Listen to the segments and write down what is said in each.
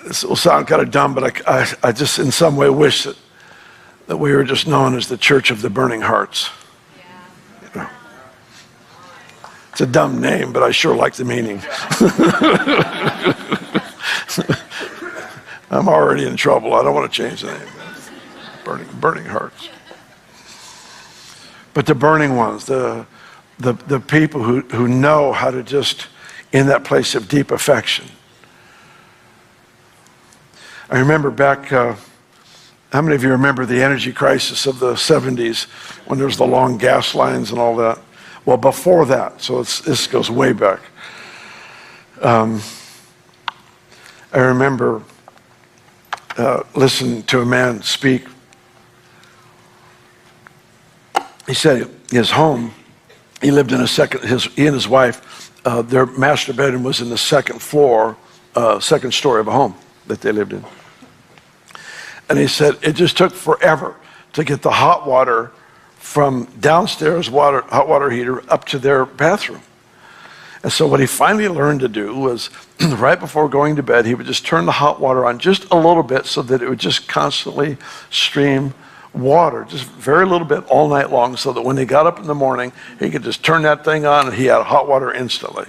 this will sound kind of dumb, but I just in some way wish that we were just known as the Church of the Burning Hearts. You know, it's a dumb name, but I sure like the meaning. I'm already in trouble. I don't want to change the name. Burning Hearts. But the burning ones, the people who know how to just, in that place of deep affection. I remember back, how many of you remember the energy crisis of the 70s when there was the long gas lines and all that? Well, before that, so this goes way back. I remember listening to a man speak. He said his home, he lived in he and his wife, their master bedroom was in the second story of a home that they lived in. And he said it just took forever to get the hot water from downstairs hot water heater up to their bathroom. And so what he finally learned to do was right before going to bed, he would just turn the hot water on just a little bit so that it would just constantly stream water, just very little bit all night long, so that when he got up in the morning, he could just turn that thing on and he had hot water instantly.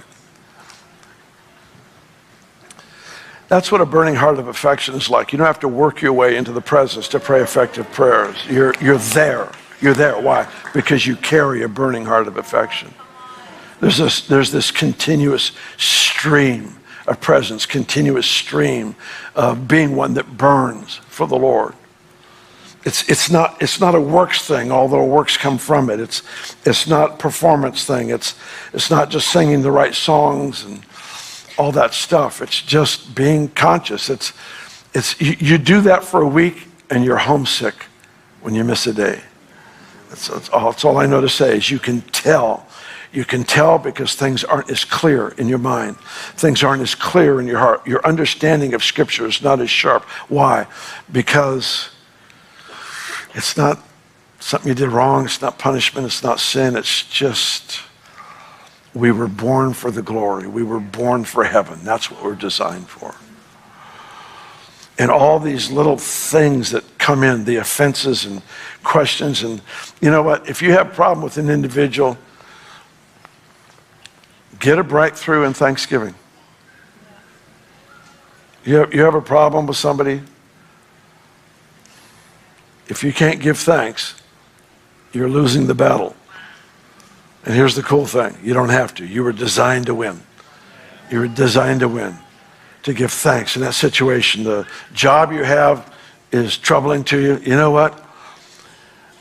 That's what a burning heart of affection is like. You don't have to work your way into the presence to pray effective prayers. You're there. You're there. Why? Because you carry a burning heart of affection. There's this continuous stream of presence, continuous stream of being one that burns for the Lord. It's not a works thing, although works come from it. It's not performance thing. It's not just singing the right songs and all that stuff. It's just being conscious. You do that for a week and you're homesick when you miss a day. That's all I know to say is you can tell. You can tell because things aren't as clear in your mind. Things aren't as clear in your heart. Your understanding of Scripture is not as sharp. Why? Because it's not something you did wrong. It's not punishment. It's not sin. It's just we were born for the glory. We were born for heaven. That's what we're designed for. And all these little things that come in, the offenses and questions. And you know what? If you have a problem with an individual, get a breakthrough in Thanksgiving. You have a problem with somebody? If you can't give thanks, you're losing the battle. And here's the cool thing. You don't have to. You were designed to win. You were designed to win, to give thanks in that situation. The job you have is troubling to you. You know what?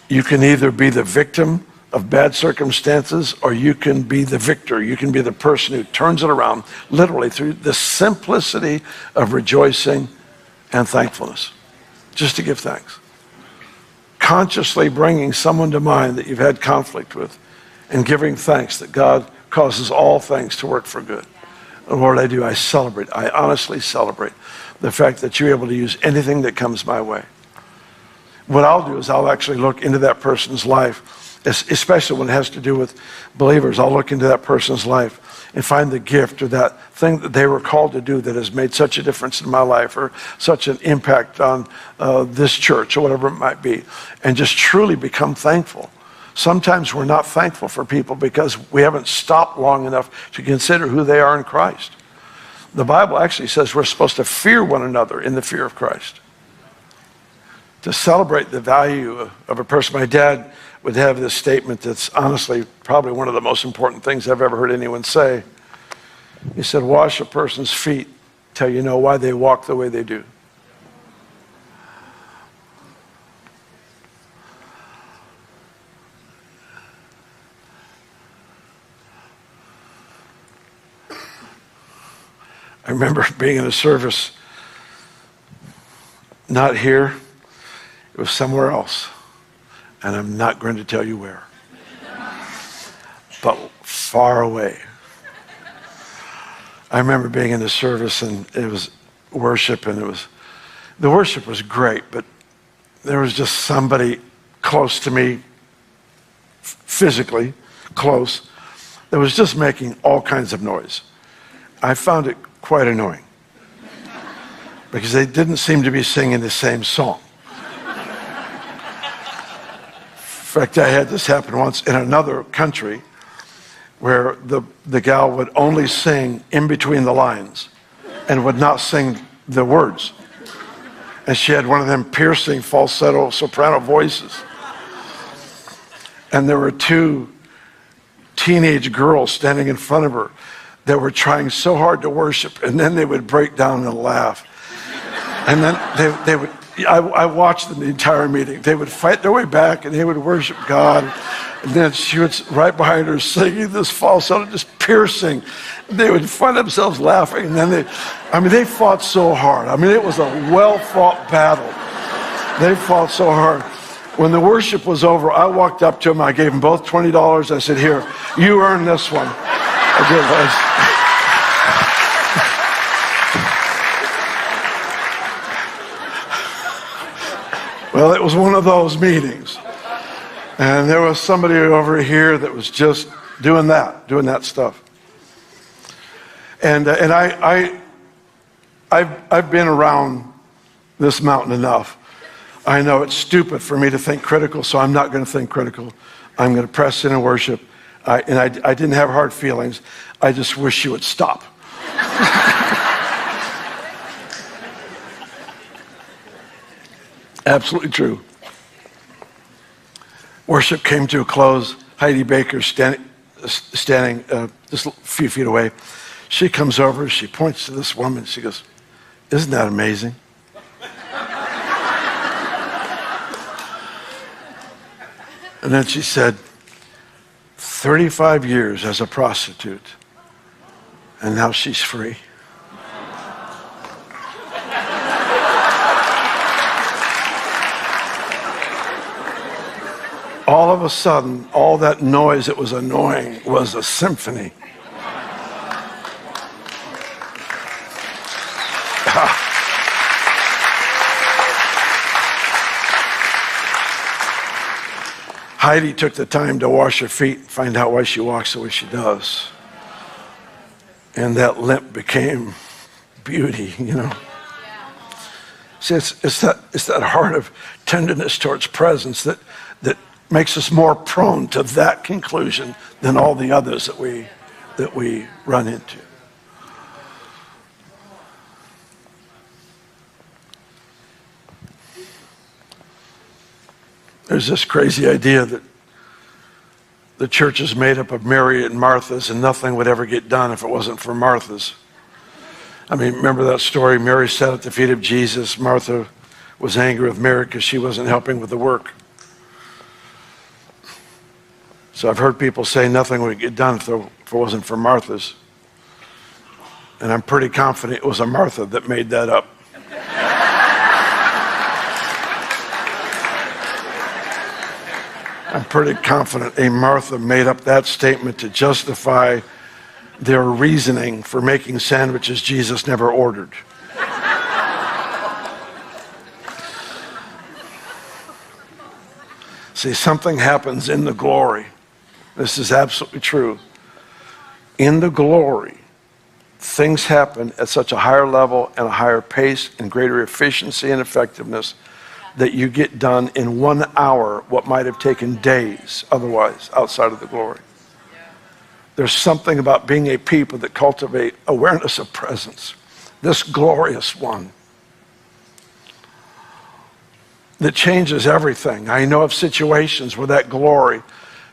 You can either be the victim of bad circumstances or you can be the victor. You can be the person who turns it around literally through the simplicity of rejoicing and thankfulness. Just to give thanks. Consciously bringing someone to mind that you've had conflict with and giving thanks that God causes all things to work for good. And Lord, I celebrate. I honestly celebrate the fact that you're able to use anything that comes my way. What I'll do is I'll actually look into that person's life, especially when it has to do with believers. I'll look into that person's life and find the gift or that thing that they were called to do that has made such a difference in my life or such an impact on this church or whatever it might be, and just truly become thankful. Sometimes we're not thankful for people because we haven't stopped long enough to consider who they are in Christ. The Bible actually says we're supposed to fear one another in the fear of Christ. To celebrate the value of a person. My dad would have this statement that's honestly probably one of the most important things I've ever heard anyone say. He said, wash a person's feet till you know why they walk the way they do. I remember being in a service, not here, it was somewhere else. And I'm not going to tell you where. But far away. I remember being in the service and it was worship and the worship was great, but there was just somebody close to me, physically close, that was just making all kinds of noise. I found it quite annoying. because they didn't seem to be singing the same song. In fact, I had this happen once in another country where the gal would only sing in between the lines and would not sing the words. And she had one of them piercing falsetto soprano voices. And there were two teenage girls standing in front of her that were trying so hard to worship, and then they would break down and laugh. And then they would, I watched them the entire meeting. They would fight their way back and they would worship God. And then she was right behind her singing this falsetto, just piercing. They would find themselves laughing. And then they fought so hard. I mean, it was a well-fought battle. They fought so hard. When the worship was over, I walked up to them. I gave them both $20. I said, here, you earned this one. I did. Well, it was one of those meetings. And there was somebody over here that was just doing that stuff. And I've been around this mountain enough. I know it's stupid for me to think critical, so I'm not going to think critical. I'm going to press in and worship. I didn't have hard feelings. I just wish you would stop. Absolutely true. Worship came to a close. Heidi Baker standing just a few feet away. She comes over, she points to this woman, she goes, isn't that amazing? And then she said, 35 years as a prostitute, and now she's free. All of a sudden, all that noise that was annoying was a symphony. Heidi took the time to wash her feet and find out why she walks the way she does. And that limp became beauty, you know. See, it's that heart of tenderness towards presence that makes us more prone to that conclusion than all the others that we run into. There's this crazy idea that the church is made up of Mary and Marthas, and nothing would ever get done if it wasn't for Marthas. I mean, remember that story? Mary sat at the feet of Jesus. Martha was angry with Mary because she wasn't helping with the work. So I've heard people say nothing would get done if it wasn't for Marthas. And I'm pretty confident it was a Martha that made that up. I'm pretty confident a Martha made up that statement to justify their reasoning for making sandwiches Jesus never ordered. See, something happens in the glory. This is absolutely true. In the glory, things happen at such a higher level and a higher pace and greater efficiency and effectiveness that you get done in 1 hour what might have taken days otherwise outside of the glory. There's something about being a people that cultivate awareness of presence, this glorious one, that changes everything. I know of situations where that glory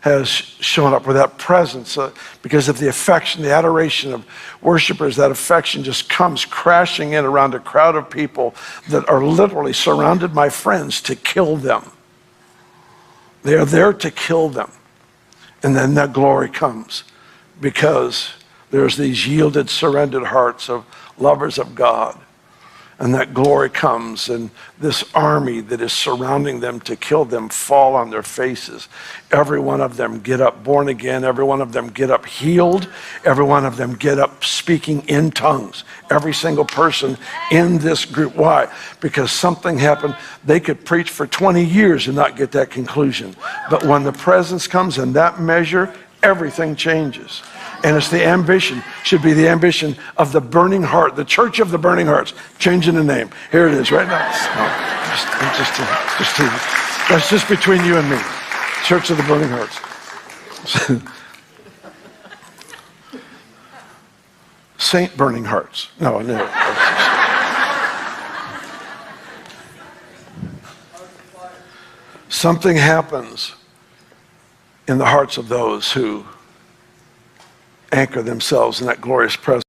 has shown up, where that presence, because of the affection, the adoration of worshipers, that affection just comes crashing in around a crowd of people that are literally surrounded by friends to kill them. They are there to kill them. And then that glory comes because there's these yielded, surrendered hearts of lovers of God. And that glory comes, and this army that is surrounding them to kill them fall on their faces. Every one of them get up born again. Every one of them get up healed. Every one of them get up speaking in tongues. Every single person in this group. Why? Because something happened. They could preach for 20 years and not get that conclusion. But when the presence comes in that measure, everything changes. And it's the ambition, should be the ambition of the burning heart, the church of the burning hearts. Changing the name. Here it is right now. That's just between you and me. Church of the burning hearts. Saint burning hearts. No. Something happens in the hearts of those who anchor themselves in that glorious presence.